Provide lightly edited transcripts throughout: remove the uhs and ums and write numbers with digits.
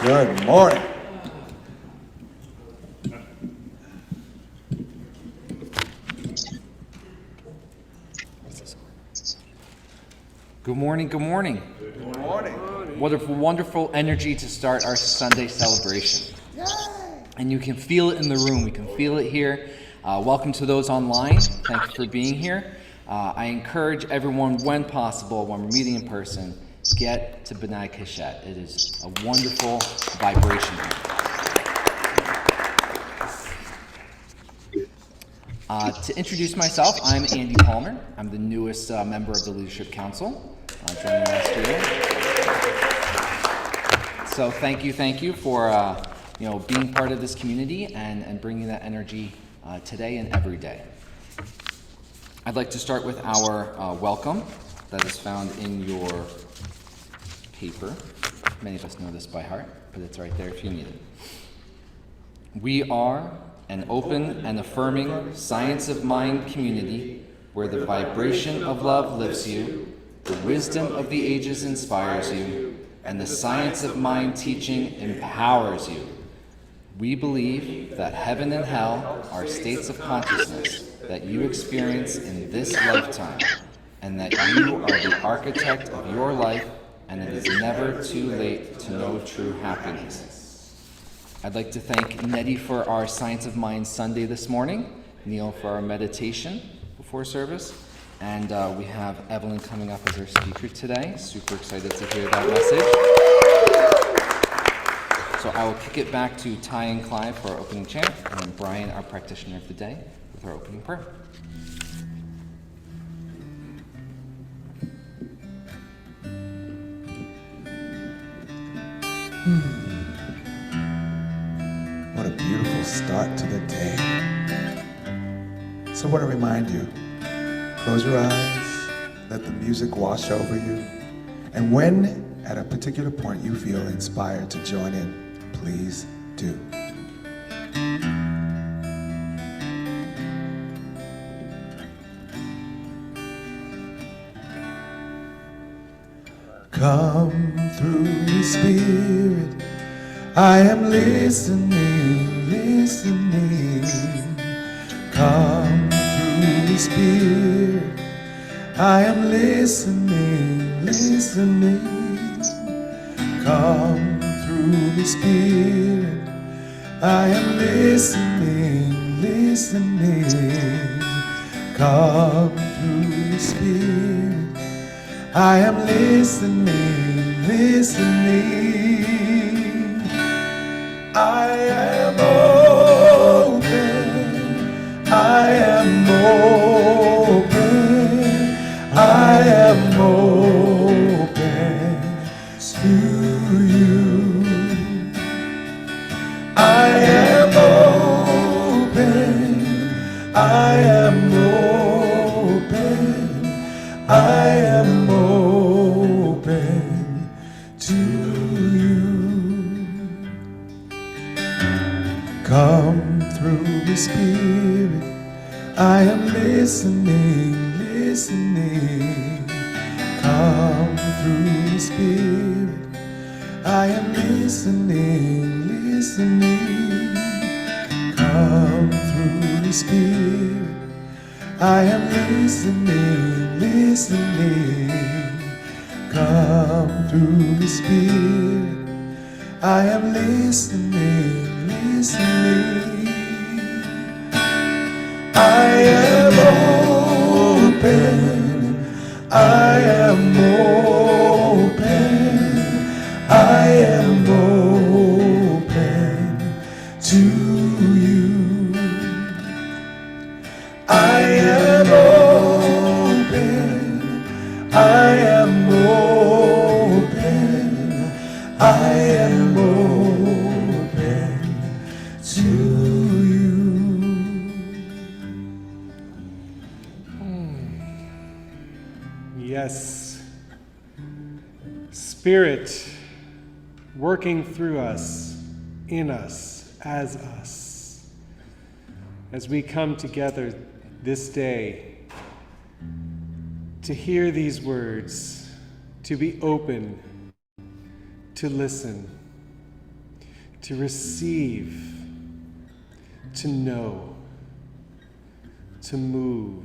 Good morning. Good morning, good morning. Good morning. What a wonderful energy to start our Sunday celebration. And you can feel it in the room. We can feel it here. Welcome to those online. Thank you for being here. I encourage everyone, when possible, when we're meeting in person, get to B'nai Keshet. It is a wonderful vibration. To introduce myself, I'm Andy Palmer. I'm the newest member of the Leadership Council, joining last year. So thank you for being part of this community and bringing that energy today and every day. I'd like to start with our welcome that is found in your paper. Many of us know this by heart, but it's right there if you need it. We are an open and affirming science of mind community where the vibration of love lifts you, the wisdom of the ages inspires you, and the science of mind teaching empowers you. We believe that heaven and hell are states of consciousness that you experience in this lifetime, and that you are the architect of your life, and it is never too late to know true happiness. I'd like to thank Nettie for our Science of Mind Sunday this morning, Neil for our meditation before service, and we have Evelyn coming up as our speaker today. Super excited to hear that message. So I will kick it back to Ty and Clive for our opening chant, and then Brian, our practitioner of the day, with our opening prayer. What a beautiful start to the day. So I want to remind you, close your eyes, let the music wash over you, and when at a particular point you feel inspired to join in, please do. Come through me, Spirit, I am listening, listening. Come through me, Spirit, I am listening, listening. Come through me, Spirit, I am listening, listening. Come through me, Spirit, I am listening, listening. I am open, I am open, I am open to you. I am open, I am open, I am open to you. Come through the Spirit, I am listening, listening. Come through the Spirit, I am listening, listening. Come through the Spirit, I am listening, listening. Come through the Spirit, I am listening, listening. I am open, I am open, I am open to you. I am open, I am open, I am open to you. Yes. Spirit working through us, in us, as we come together this day to hear these words, to be open, to listen, to receive, to know, to move,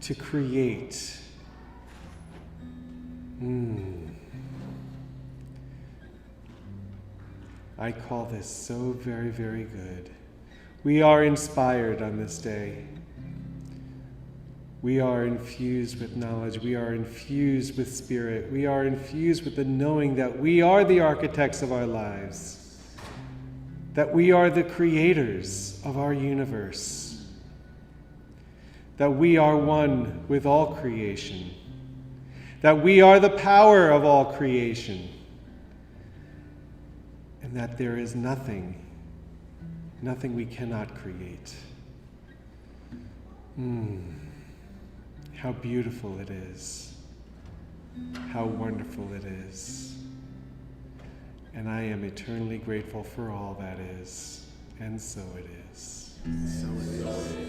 to create. I call this so very, very good. We are inspired on this day. We are infused with knowledge. We are infused with spirit. We are infused with the knowing that we are the architects of our lives, that we are the creators of our universe, that we are one with all creation, that we are the power of all creation, and that there is nothing we cannot create. How beautiful it is. How wonderful it is. And I am eternally grateful for all that is. And so it is. So it is.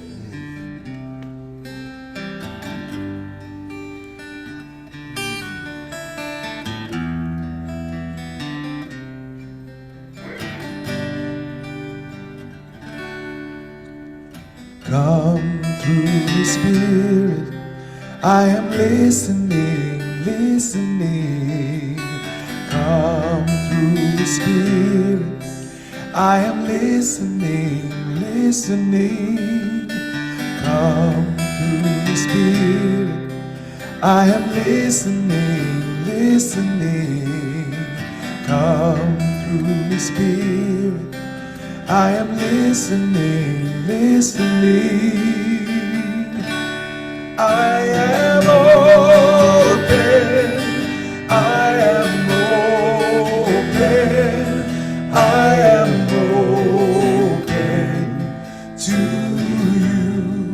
Come through the Spirit, I am listening, listening. Come through the Spirit, I am listening, listening. Come through the Spirit, I am listening, listening. Come through the Spirit, I am listening, listening. I am open, I am open, I am open to you.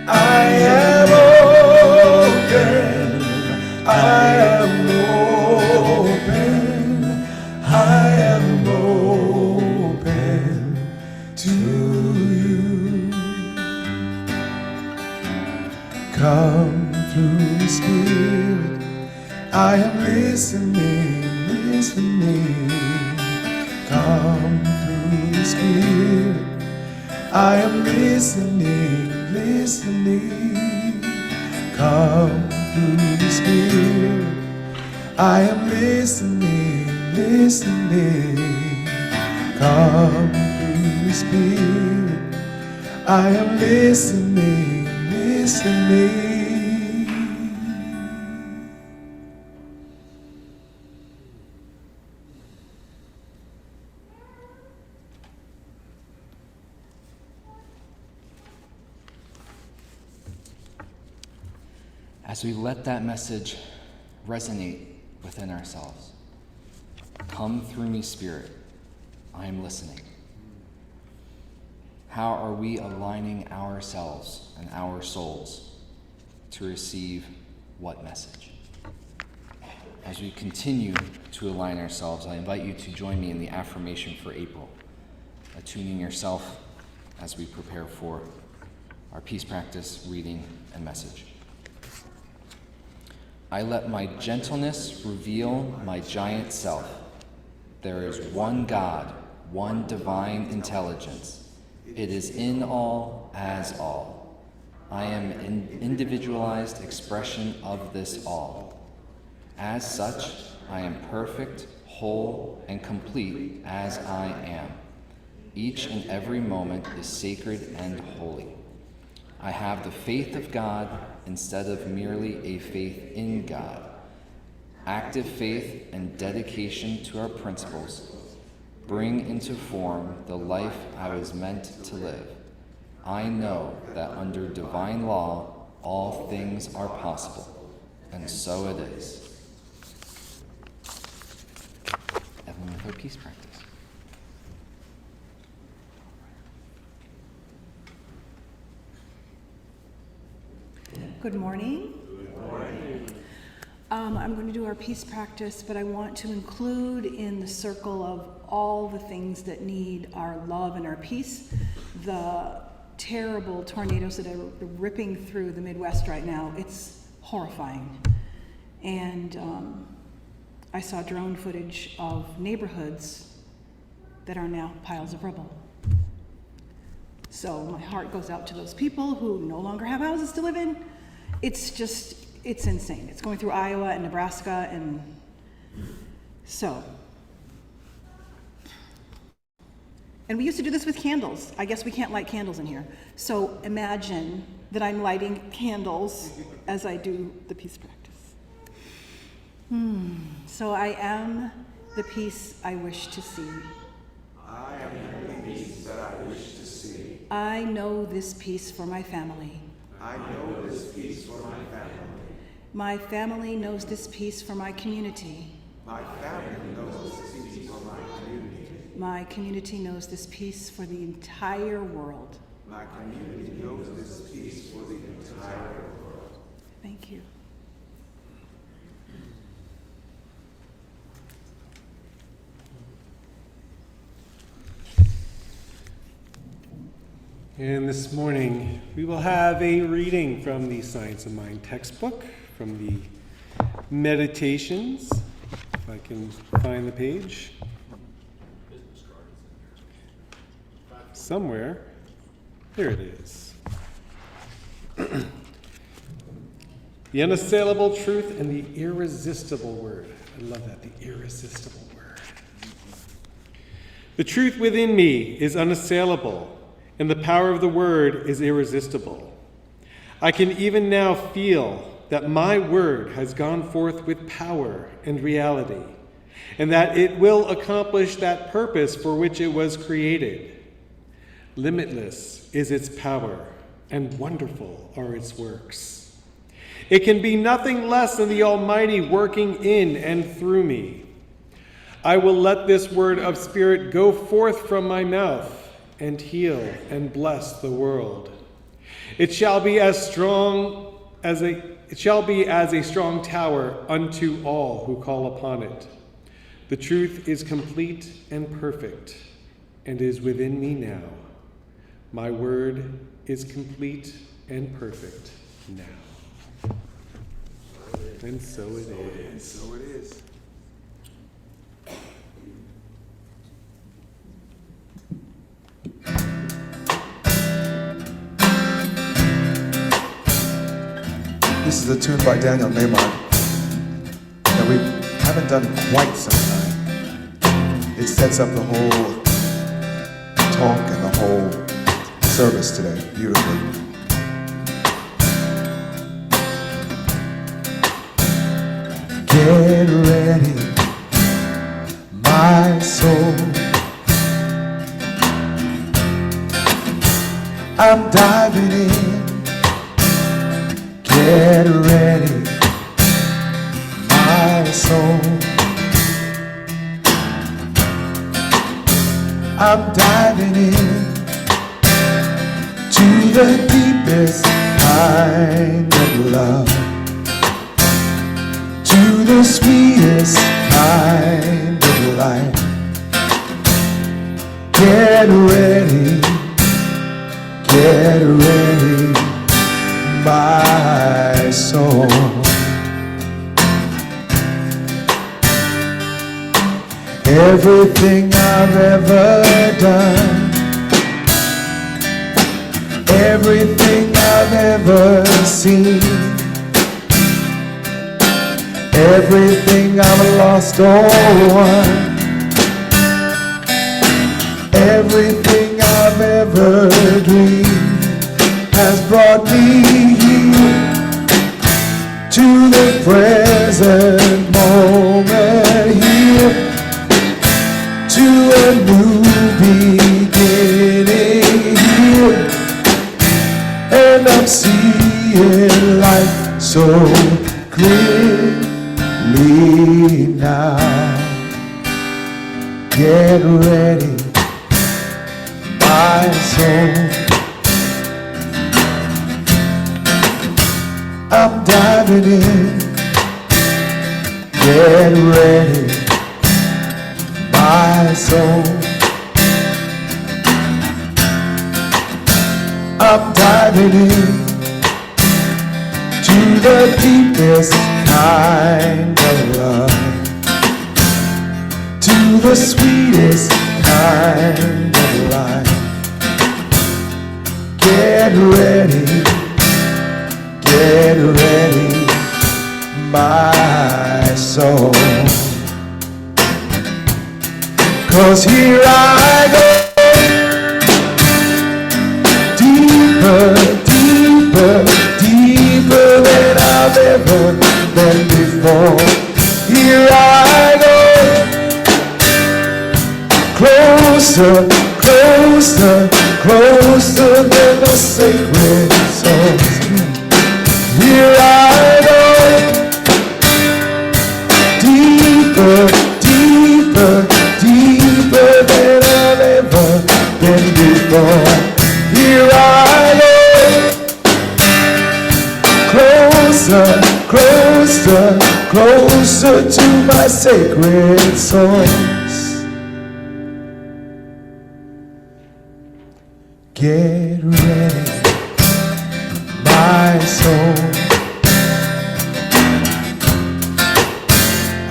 I am open, I am open, I am open to you. Come through the Spirit, I am listening, listening. Come through the Spirit, I am listening, listening. Come through the Spirit, I am listening, listening. Come through the Spirit, I am listening, listening. As we let that message resonate within ourselves, come through me, Spirit, I am listening. How are we aligning ourselves and our souls to receive what message? As we continue to align ourselves, I invite you to join me in the affirmation for April, attuning yourself as we prepare for our peace practice, reading, and message. I let my gentleness reveal my giant self. There is one God, one divine intelligence. It is in all, as all. I am an individualized expression of this all. As such, I am perfect, whole, and complete as I am. Each and every moment is sacred and holy. I have the faith of God instead of merely a faith in God. Active faith and dedication to our principles bring into form the life I was meant to live. I know that under divine law, all things are possible, and so it is. Evelyn with our peace practice. Good morning. Good morning. I'm going to do our peace practice, but I want to include in the circle of all the things that need our love and our peace, the terrible tornadoes that are ripping through the Midwest right now. It's horrifying. And I saw drone footage of neighborhoods that are now piles of rubble. So my heart goes out to those people who no longer have houses to live in. It's insane. It's going through Iowa and Nebraska, and so. And we used to do this with candles. I guess we can't light candles in here. So imagine that I'm lighting candles as I do the peace practice. So I am the peace I wish to see. I am the peace that I wish to see. I know this peace for my family. I know this peace for my family. My family knows this peace for my community. My family knows this peace for my community. My community knows this peace for the entire world. My community knows this peace for the entire world. Thank you. And this morning, we will have a reading from the Science of Mind textbook, from the Meditations, if I can find the page. Somewhere. Here it is. The unassailable truth and the irresistible word. I love that, the irresistible word. The truth within me is unassailable, and the power of the word is irresistible. I can even now feel that my word has gone forth with power and reality, and that it will accomplish that purpose for which it was created. Limitless is its power, and wonderful are its works. It can be nothing less than the Almighty working in and through me. I will let this word of spirit go forth from my mouth and heal and bless the world. It shall be as strong as a strong tower unto all who call upon it. The truth is complete and perfect, and is within me now. My word is complete and perfect now. And so it is. So it is. This is a tune by Daniel Nahman that we haven't done in quite some time. It sets up the whole talk and the whole service today beautifully. Get ready, my soul. I'm diving in. Get ready, my soul. I'm diving in to the deepest kind of love, to the sweetest kind of life. Get ready, my soul. Everything I've ever done, everything I've ever seen, everything I've lost or won, everything I've ever dreamed has brought me here to the present moment, here to a new beginning, here, and I'm seeing life so clearly now. Get ready, my soul. I'm diving in. Get ready, my soul. I'm diving in to the deepest kind of love, to the sweetest kind of life. Get ready, my soul. 'Cause here I go, deeper, deeper, deeper than I've ever been before. Here I go, closer, closer, closer than the sacred songs. Here I go, deeper, deeper, deeper than I've ever been before. Here I go, closer, closer, closer to my sacred songs. Get ready, my soul.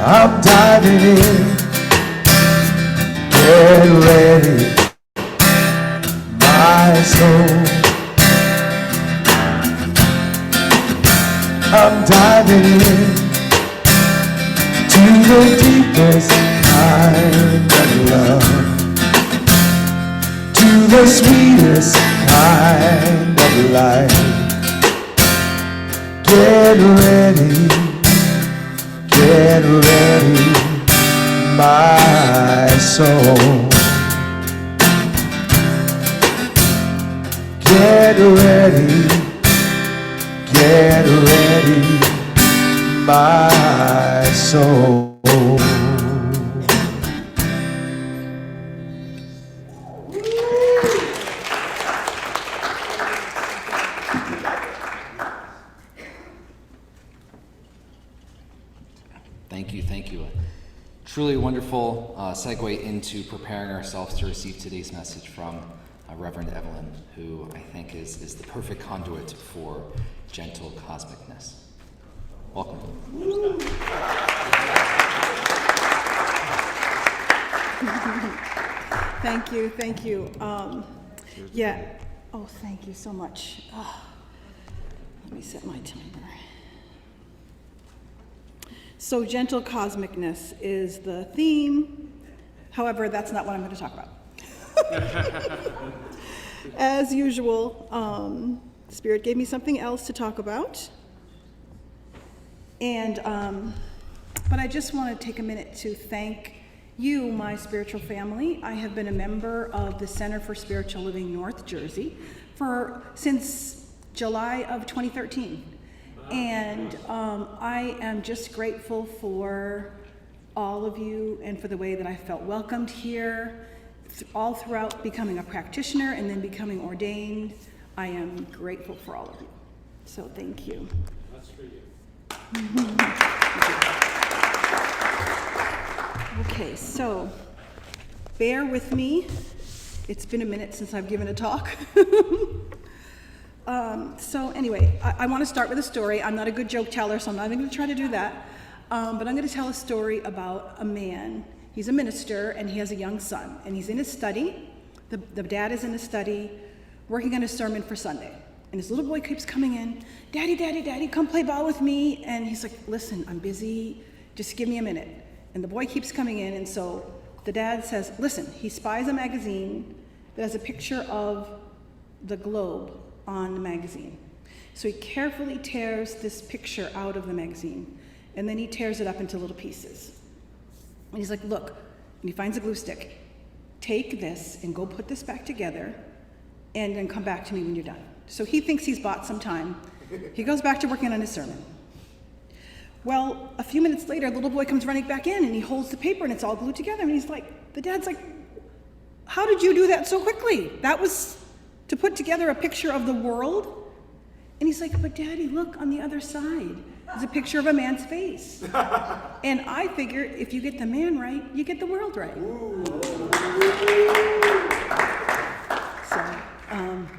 I'm diving in. Get ready, my soul. I'm diving in to the deepest kind of love, to the sweetest kind of life. Get ready, my soul. Get ready, my soul. Thank you. Truly wonderful segue into preparing ourselves to receive today's message from Reverend Evelyn, who I think is the perfect conduit for gentle cosmicness. Welcome. Thank you. Yeah. Oh, thank you so much. Oh, let me set my timer. So, gentle cosmicness is the theme. However, that's not what I'm going to talk about. As usual, Spirit gave me something else to talk about. And, but I just want to take a minute to thank you, my spiritual family. I have been a member of the Center for Spiritual Living North Jersey since July of 2013. And I am just grateful for all of you and for the way that I felt welcomed here, all throughout becoming a practitioner and then becoming ordained. I am grateful for all of you. So thank you. That's for you. Okay, so bear with me. It's been a minute since I've given a talk. So anyway, I want to start with a story. I'm not a good joke teller, so I'm not even going to try to do that. But I'm going to tell a story about a man. He's a minister, and he has a young son. And he's in his study. The dad is in his study, working on his sermon for Sunday. And his little boy keeps coming in, Daddy, come play ball with me. And he's like, listen, I'm busy. Just give me a minute. And the boy keeps coming in, and so the dad says, listen, he spies a magazine that has a picture of the globe on the magazine. So he carefully tears this picture out of the magazine, and then he tears it up into little pieces. And he's like, look, and he finds a glue stick. Take this and go put this back together, and then come back to me when you're done. So he thinks he's bought some time. He goes back to working on his sermon. Well, a few minutes later, the little boy comes running back in, and he holds the paper, and it's all glued together, and the dad's like, how did you do that so quickly? That was to put together a picture of the world? And he's like, but Daddy, look on the other side. There's a picture of a man's face. And I figure if you get the man right, you get the world right. So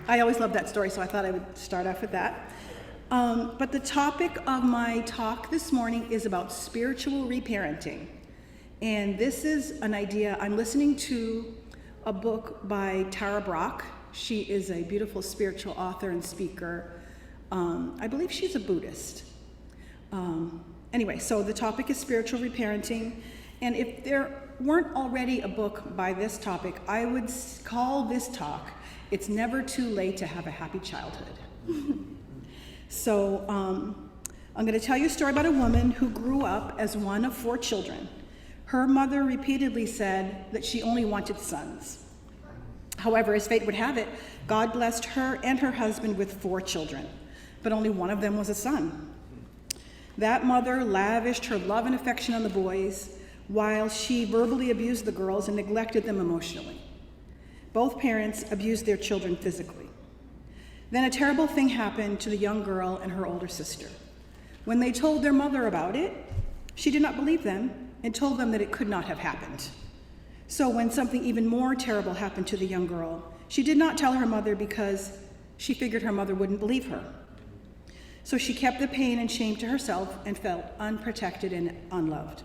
I always love that story, so I thought I would start off with that. But the topic of my talk this morning is about spiritual reparenting. And this is an idea, I'm listening to a book by Tara Brach. She is a beautiful spiritual author and speaker. I believe she's a Buddhist. Anyway, so the topic is spiritual reparenting. And if there weren't already a book by this topic, I would call this talk, It's Never Too Late to Have a Happy Childhood. So I'm going to tell you a story about a woman who grew up as one of 4 children. Her mother repeatedly said that she only wanted sons. However, as fate would have it, God blessed her and her husband with 4 children, but only one of them was a son. That mother lavished her love and affection on the boys, while she verbally abused the girls and neglected them emotionally. Both parents abused their children physically. Then a terrible thing happened to the young girl and her older sister. When they told their mother about it, she did not believe them and told them that it could not have happened. So when something even more terrible happened to the young girl, she did not tell her mother because she figured her mother wouldn't believe her. So she kept the pain and shame to herself and felt unprotected and unloved.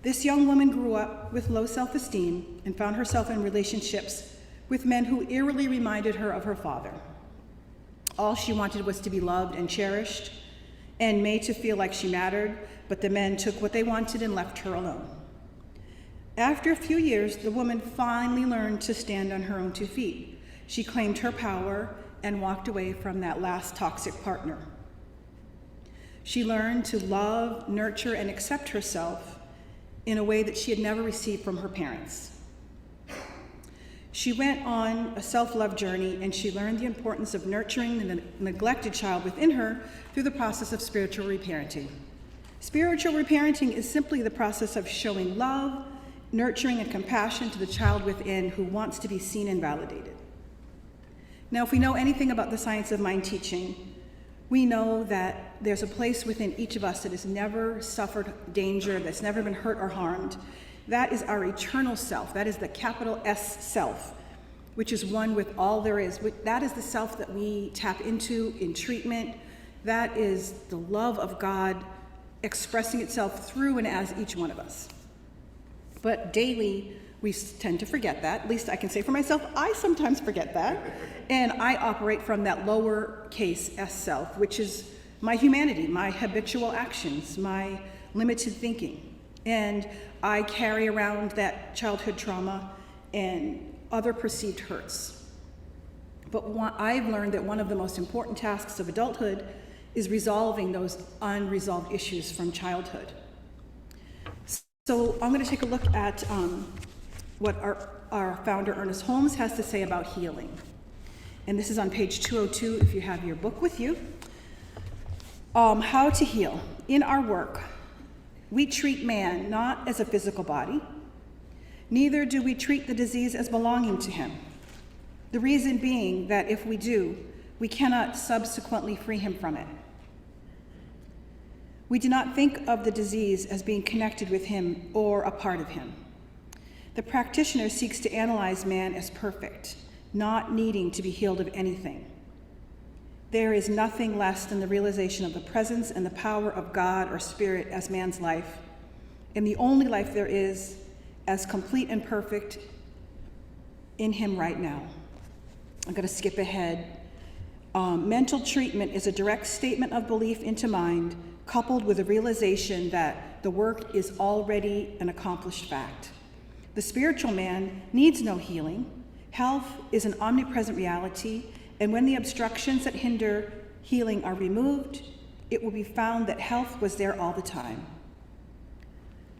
This young woman grew up with low self-esteem and found herself in relationships with men who eerily reminded her of her father. All she wanted was to be loved and cherished and made to feel like she mattered, but the men took what they wanted and left her alone. After a few years, the woman finally learned to stand on her own 2 feet. She claimed her power and walked away from that last toxic partner. She learned to love, nurture, and accept herself in a way that she had never received from her parents. She went on a self-love journey, and she learned the importance of nurturing the neglected child within her through the process of spiritual reparenting. Spiritual reparenting is simply the process of showing love, nurturing, and compassion to the child within who wants to be seen and validated. Now, if we know anything about the science of mind teaching, we know that there's a place within each of us that has never suffered danger, that's never been hurt or harmed. That is our eternal self. That is the capital S self, which is one with all there is. That is the self that we tap into in treatment. That is the love of God expressing itself through and as each one of us. But daily, we tend to forget that. At least I can say for myself, I sometimes forget that. And I operate from that lowercase s self, which is my humanity, my habitual actions, my limited thinking. And I carry around that childhood trauma and other perceived hurts. But I've learned that one of the most important tasks of adulthood is resolving those unresolved issues from childhood. So I'm going to take a look at what our founder, Ernest Holmes, has to say about healing. And this is on page 202 if you have your book with you. How to heal. In our work, we treat man not as a physical body, neither do we treat the disease as belonging to him. The reason being that if we do, we cannot subsequently free him from it. We do not think of the disease as being connected with him or a part of him. The practitioner seeks to analyze man as perfect, not needing to be healed of anything. There is nothing less than the realization of the presence and the power of God or Spirit as man's life, and the only life there is as complete and perfect in him right now. I'm going to skip ahead. Mental treatment is a direct statement of belief into mind, coupled with a realization that the work is already an accomplished fact. The spiritual man needs no healing. Health is an omnipresent reality, and when the obstructions that hinder healing are removed, it will be found that health was there all the time.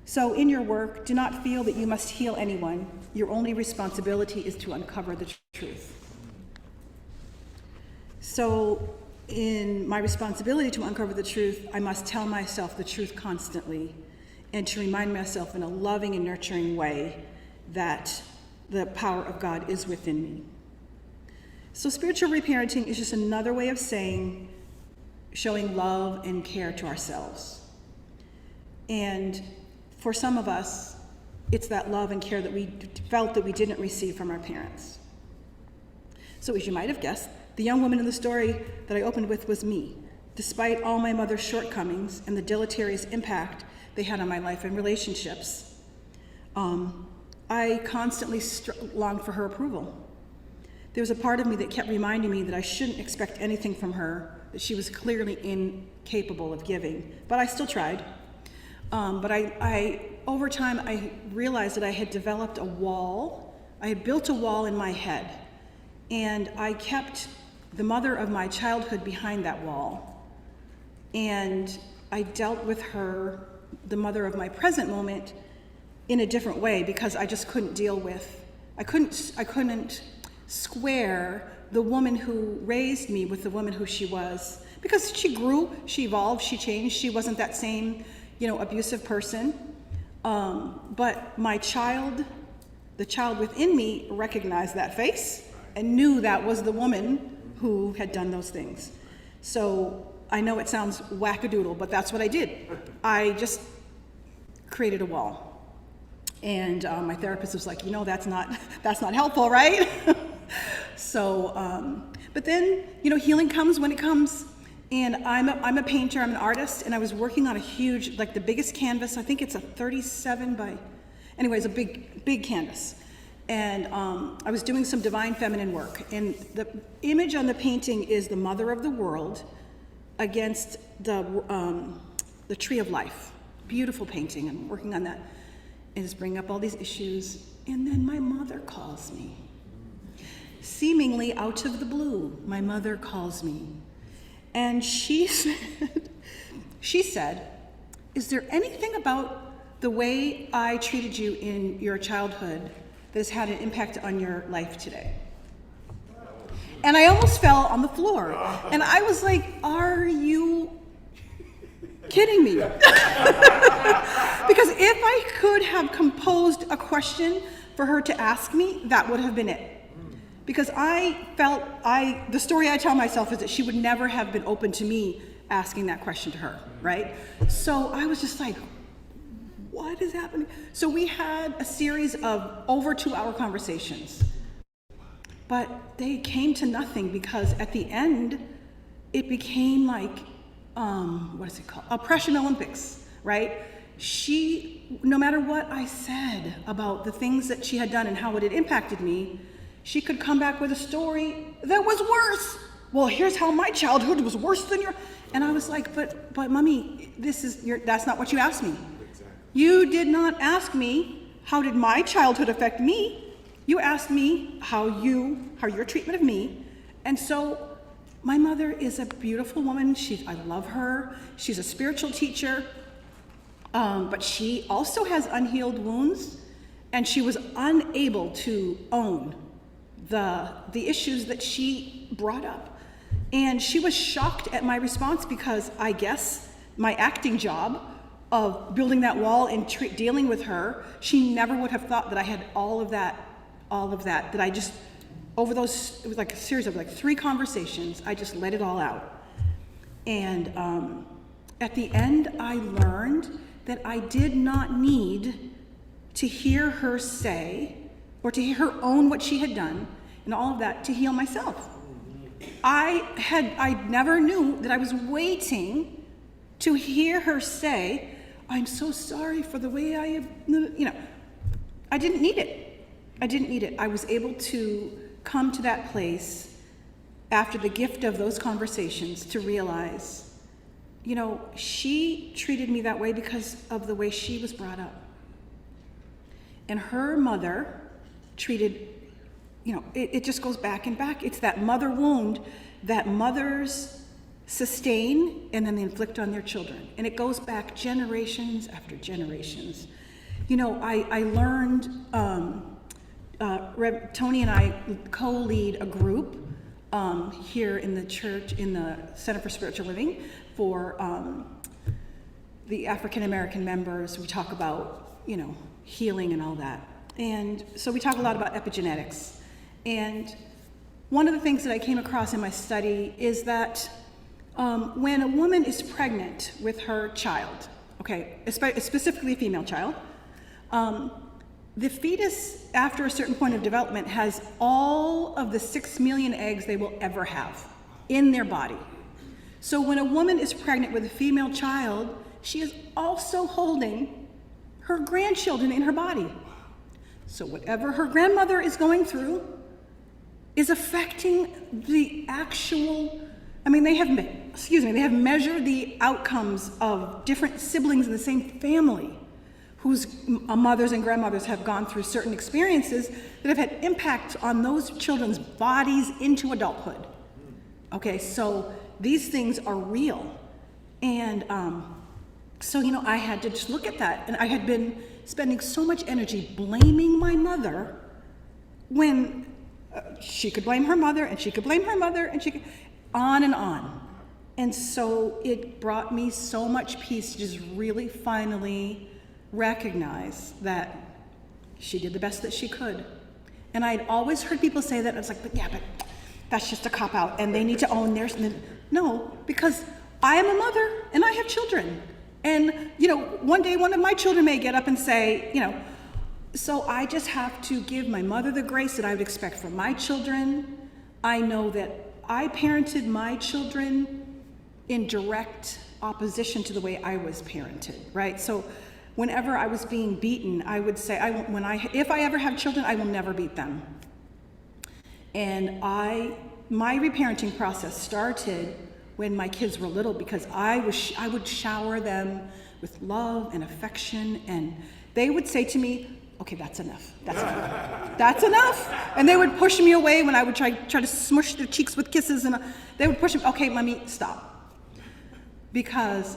So in your work, do not feel that you must heal anyone. Your only responsibility is to uncover the truth. So in my responsibility to uncover the truth, I must tell myself the truth constantly and to remind myself in a loving and nurturing way that the power of God is within me. So spiritual reparenting is just another way of saying, showing love and care to ourselves. And for some of us, it's that love and care that we felt that we didn't receive from our parents. So as you might have guessed, the young woman in the story that I opened with was me. Despite all my mother's shortcomings and the deleterious impact they had on my life and relationships. I constantly longed for her approval. There was a part of me that kept reminding me that I shouldn't expect anything from her, that she was clearly incapable of giving, but I still tried. But I over time, I realized that I had developed a wall. I had built a wall in my head, and I kept the mother of my childhood behind that wall. And I dealt with her, the mother of my present moment, in a different way, because I just couldn't deal with, I couldn't square the woman who raised me with the woman who she was, because she grew, she evolved, she changed. She wasn't that same, abusive person. But my child, the child within me, recognized that face and knew that was the woman who had done those things. So I know it sounds wackadoodle, but that's what I did. I just created a wall. And my therapist was like, that's not helpful, right? So, but then, healing comes when it comes. And I'm a painter, I'm an artist, and I was working on a huge, the biggest canvas. I think it's a 37 by, anyways, a big canvas. And I was doing some divine feminine work. And the image on the painting is the mother of the world against the tree of life. Beautiful painting. I'm working on that. And it's bringing up all these issues. And then my mother calls me. Seemingly out of the blue, my mother calls me. And she said, is there anything about the way I treated you in your childhood that has had an impact on your life today? And I almost fell on the floor. And I was like, are you kidding me? Because if I could have composed a question for her to ask me, that would have been it. Because I felt, the story I tell myself is that she would never have been open to me asking that question to her, right? So I was just like, what is happening? So we had a series of over 2-hour conversations, but they came to nothing, because at the end, it became like, what is it called? Oppression Olympics, right? She, no matter what I said about the things that she had done and how it had impacted me, she could come back with a story that was worse. Well, here's how my childhood was worse than your, and I was like, but Mommy, that's not what you asked me. Exactly. You did not ask me, how did my childhood affect me? You asked me how your treatment of me. And so my mother is a beautiful woman. I love her. She's a spiritual teacher, but she also has unhealed wounds, and she was unable to own the issues that she brought up. And she was shocked at my response, because I guess my acting job of building that wall and dealing with her, she never would have thought that I had all of that I just, over those, it was like a series of 3 conversations, I just let it all out. And at the end, I learned that I did not need to hear her say, or to hear her own what she had done, and all of that, to heal myself. I never knew that I was waiting to hear her say, I'm so sorry for the way I have, I didn't need it. I was able to come to that place after the gift of those conversations to realize, she treated me that way because of the way she was brought up. And her mother treated, it just goes back and back. It's that mother wound that mothers sustain and then they inflict on their children. And it goes back generations after generations. I learned, Tony and I co-lead a group here in the church, in the Center for Spiritual Living, for the African American members. We talk about, healing and all that. And so we talk a lot about epigenetics. And one of the things that I came across in my study is that when a woman is pregnant with her child, specifically a female child, the fetus, after a certain point of development, has all of the 6 million eggs they will ever have in their body. So when a woman is pregnant with a female child, she is also holding her grandchildren in her body. So whatever her grandmother is going through is affecting the actual, they have measured the outcomes of different siblings in the same family whose mothers and grandmothers have gone through certain experiences that have had impact on those children's bodies into adulthood. Okay, so these things are real. And I had to just look at that. And I had been spending so much energy blaming my mother when she could blame her mother, and she could blame her mother, and she could, on and on. And so it brought me so much peace to just really finally recognize that she did the best that she could. And I'd always heard people say that. I was like, but that's just a cop-out, and they need to own theirs. And then, no, because I am a mother, and I have children. And, one day one of my children may get up and say, so I just have to give my mother the grace that I would expect from my children. I know that I parented my children in direct opposition to the way I was parented, right? So whenever I was being beaten, I would say, if I ever have children, I will never beat them. And my reparenting process started when my kids were little, because I would shower them with love and affection, and they would say to me, okay, that's enough. That's enough. And they would push me away when I would try to smush their cheeks with kisses, and they would push me, okay, mommy, stop. Because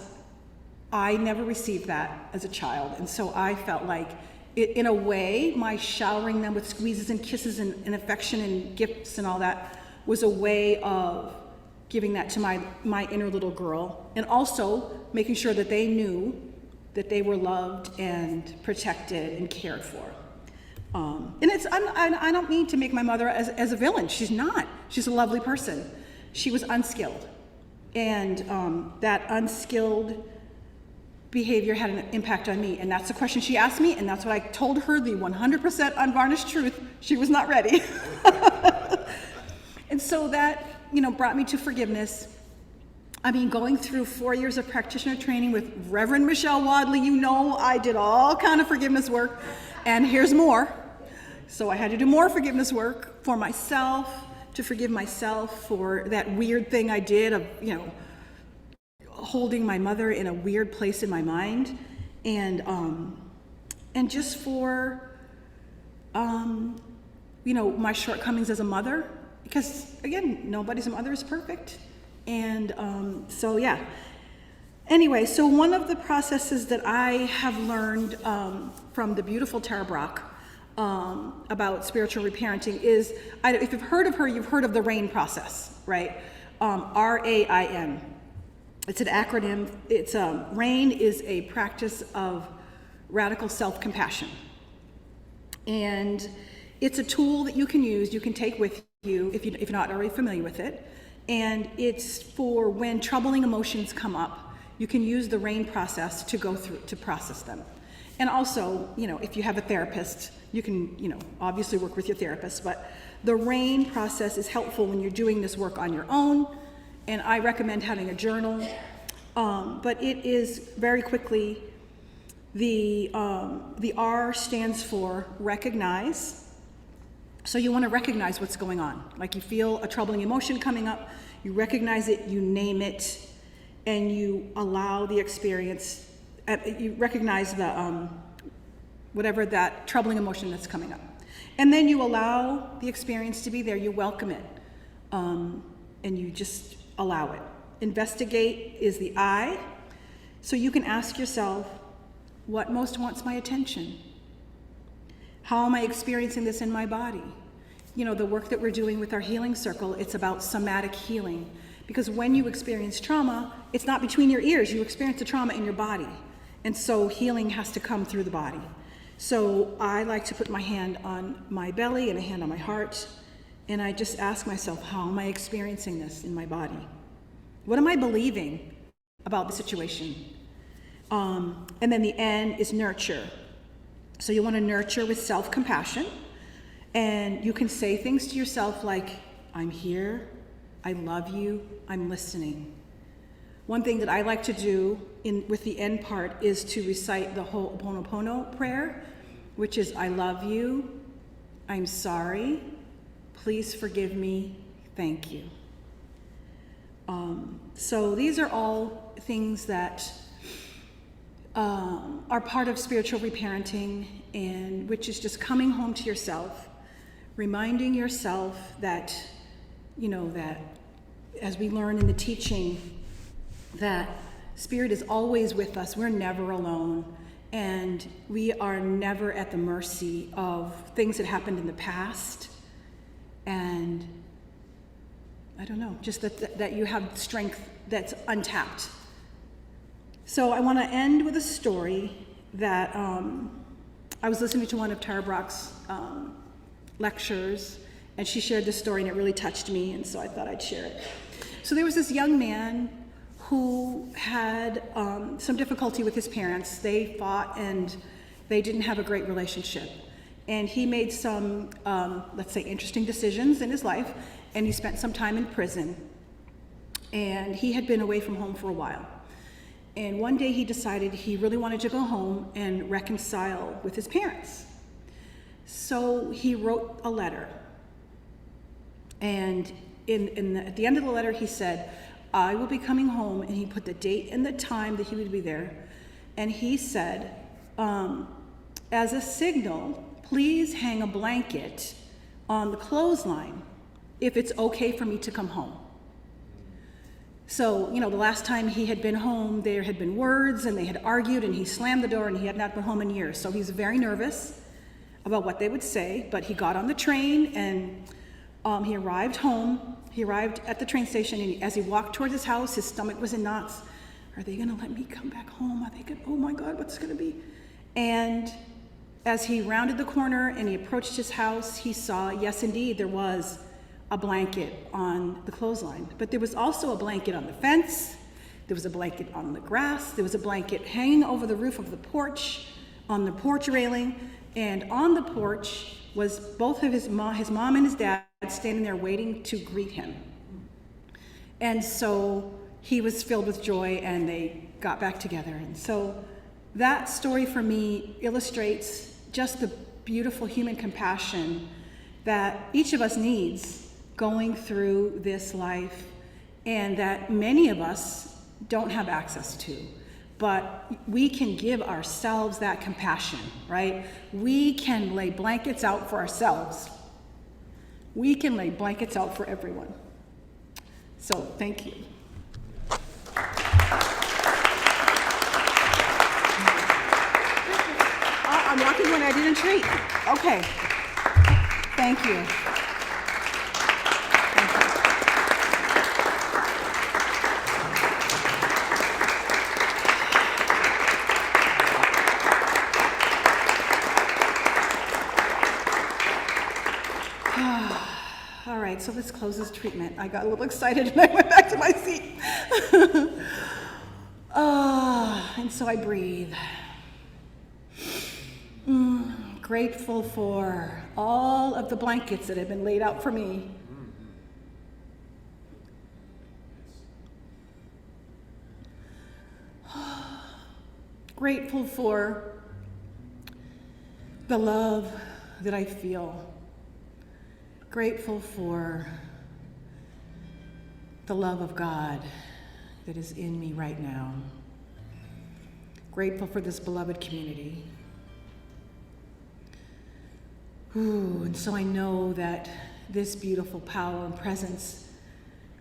I never received that as a child. And so I felt like, in a way, my showering them with squeezes and kisses and affection and gifts and all that was a way of giving that to my inner little girl, and also making sure that they knew that they were loved and protected and cared for. And I don't mean to make my mother as a villain. She's not. She's a lovely person. She was unskilled. And that unskilled behavior had an impact on me. And that's the question she asked me, and that's what I told her, the 100% unvarnished truth. She was not ready. And so that, brought me to forgiveness. Going through 4 years of practitioner training with Reverend Michelle Wadley, I did all kind of forgiveness work, and here's more. So I had to do more forgiveness work for myself, to forgive myself for that weird thing I did of, holding my mother in a weird place in my mind, and just for, my shortcomings as a mother, because again, nobody's mother is perfect. And anyway, so one of the processes that I have learned from the beautiful Tara Brach about spiritual reparenting is, if you've heard of her, you've heard of the RAIN process, right? RAIN. It's an acronym. RAIN is a practice of radical self-compassion. And it's a tool that you can use, you can take with you if you're not already familiar with it. And it's for when troubling emotions come up, you can use the RAIN process to go through, to process them. And also, if you have a therapist, you can, obviously work with your therapist, but the RAIN process is helpful when you're doing this work on your own, and I recommend having a journal. But it is very quickly, the R stands for recognize. So you want to recognize what's going on. Like you feel a troubling emotion coming up, you recognize it, you name it, and you allow the experience, you recognize the whatever that troubling emotion that's coming up. And then you allow the experience to be there, you welcome it, and you just allow it. Investigate is the I. So you can ask yourself, what most wants my attention? How am I experiencing this in my body? The work that we're doing with our healing circle, it's about somatic healing. Because when you experience trauma, it's not between your ears, you experience the trauma in your body. And so healing has to come through the body. So I like to put my hand on my belly and a hand on my heart, and I just ask myself, how am I experiencing this in my body? What am I believing about the situation? And then the N is nurture. So you want to nurture with self-compassion, and you can say things to yourself like, I'm here, I love you, I'm listening. One thing that I like to do with the end part is to recite the Ho'oponopono prayer, which is, I love you, I'm sorry, please forgive me, thank you. So these are all things that are part of spiritual reparenting, and which is just coming home to yourself, reminding yourself that, that as we learn in the teaching, that Spirit is always with us. We're never alone, and we are never at the mercy of things that happened in the past. And I don't know, just that you have strength that's untapped. So I want to end with a story that I was listening to one of Tara Brach's lectures, and she shared this story, and it really touched me, and so I thought I'd share it. So there was this young man who had some difficulty with his parents. They fought, and they didn't have a great relationship. And he made some, let's say, interesting decisions in his life, and he spent some time in prison. And he had been away from home for a while. And one day he decided he really wanted to go home and reconcile with his parents. So he wrote a letter. And at the end of the letter he said, I will be coming home, and he put the date and the time that he would be there. And he said, as a signal, please hang a blanket on the clothesline if it's okay for me to come home. So, the last time he had been home, there had been words, and they had argued, and he slammed the door, and he had not been home in years. So he was very nervous about what they would say, but he got on the train, and he arrived home. He arrived at the train station, and as he walked towards his house, his stomach was in knots. Are they going to let me come back home? Are they going? Oh my God, what's going to be? And as he rounded the corner and he approached his house, he saw, yes, indeed, there was a blanket on the clothesline. But there was also a blanket on the fence. There was a blanket on the grass. There was a blanket hanging over the roof of the porch, on the porch railing. And on the porch was both of his mom and his dad standing there waiting to greet him. And so he was filled with joy, and they got back together. And so that story for me illustrates just the beautiful human compassion that each of us needs going through this life, and that many of us don't have access to. But we can give ourselves that compassion, right? We can lay blankets out for ourselves. We can lay blankets out for everyone. So, thank you. I'm walking when I didn't treat. Okay. Thank you. All right, so let's close this treatment. I got a little excited and I went back to my seat. And so I breathe. Grateful for all of the blankets that have been laid out for me. Grateful for the love that I feel. Grateful for the love of God that is in me right now. Grateful for this beloved community. And so I know that this beautiful power and presence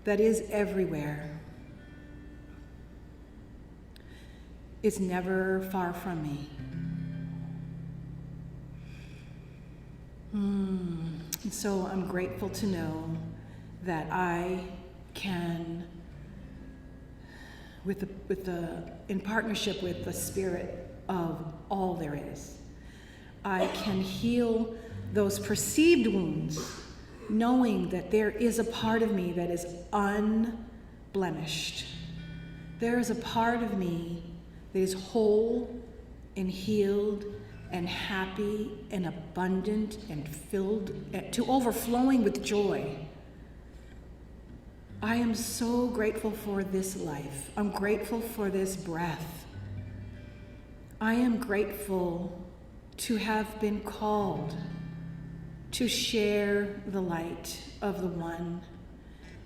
that is everywhere is never far from me. And so I'm grateful to know that I can, in partnership with the Spirit of all there is, I can heal those perceived wounds, knowing that there is a part of me that is unblemished. There is a part of me that is whole and healed and happy and abundant and filled to overflowing with joy. I am so grateful for this life. I'm grateful for this breath. I am grateful to have been called to share the light of the one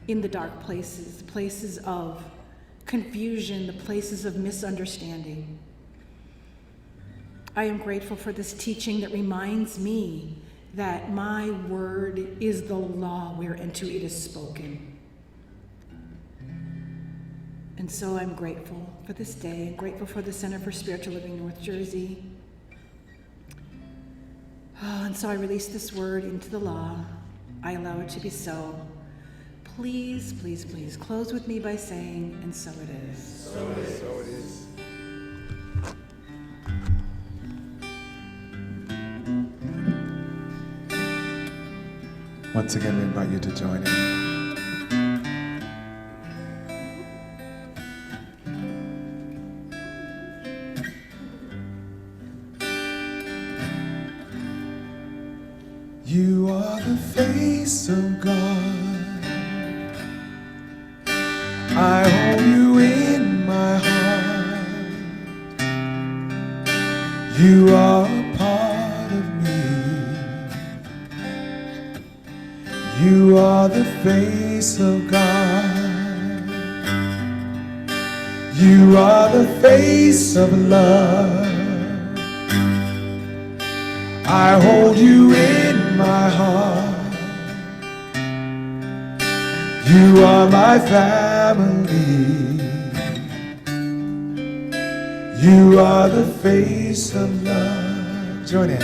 in the dark places, the places of confusion, the places of misunderstanding. I am grateful for this teaching that reminds me that my word is the law whereunto it is spoken. And so I'm grateful for this day, grateful for the Center for Spiritual Living North Jersey. Oh, and so I release this word into the law. I allow it to be so. Please, please, please close with me by saying, and so it is. So it is. So it is. Once again, we invite you to join in. You are the face of God. I hold you in my heart. You are a part of me. You are the face of God. You are the face of love. I hold you in my heart. You are my family. You are the face of love. Join in.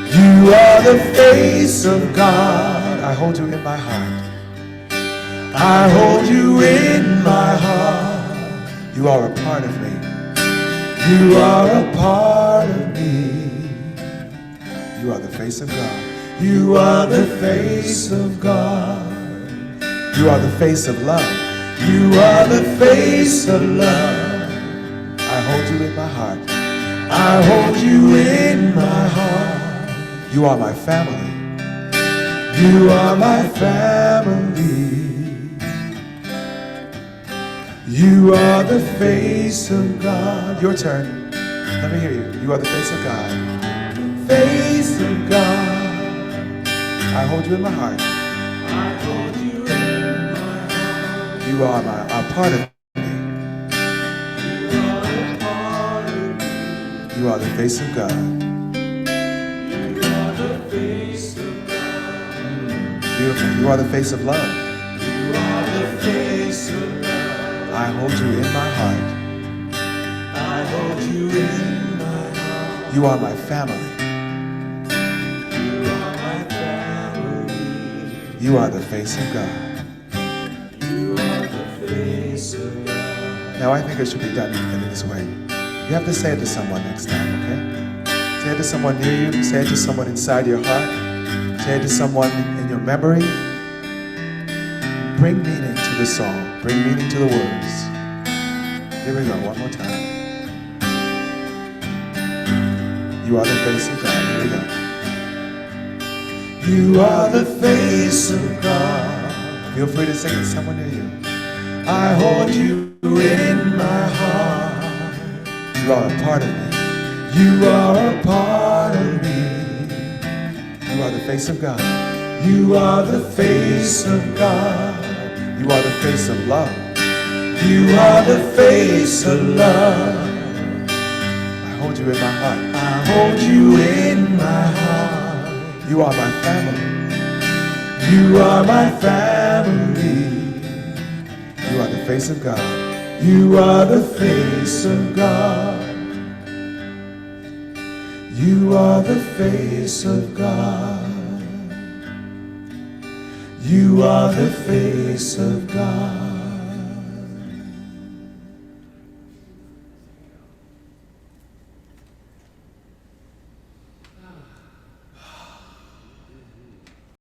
You are the face of God. I hold you in my heart. I hold you in my heart. You are a part of me. You are a part of me. You are the face of God. You are the face of God. You are the face of love. You are the face of love. I hold you in my heart. I hold you in my heart. You are my family. You are my family. You are the face of God. Your turn. Let me hear you. You are the face of God. Face of God. I hold you in my heart. I hold you in my heart. You are a part of me. You are a part of me. You are the face of God. You are the face of God. Beautiful. You are the face of love. You are the face of love. I hold you in my heart. I hold you in my heart. You are my family. You are the face of God. You are the face of God. Now I think it should be done in this way. You have to say it to someone next time, okay? Say it to someone near you. Say it to someone inside your heart. Say it to someone in your memory. Bring meaning to the song. Bring meaning to the words. Here we go, one more time. You are the face of God. Here we go. You are the face of God. Feel free to sing it to someone near you. I hold you in my heart. You are a part of me. You are a part of me. You are the face of God. You are the face of God. You are the face of love. You are the face of love. I hold you in my heart. I hold you in my heart. You are my family. You are my family. You are the face of God. You are the face of God. You are the face of God. You are the face of God.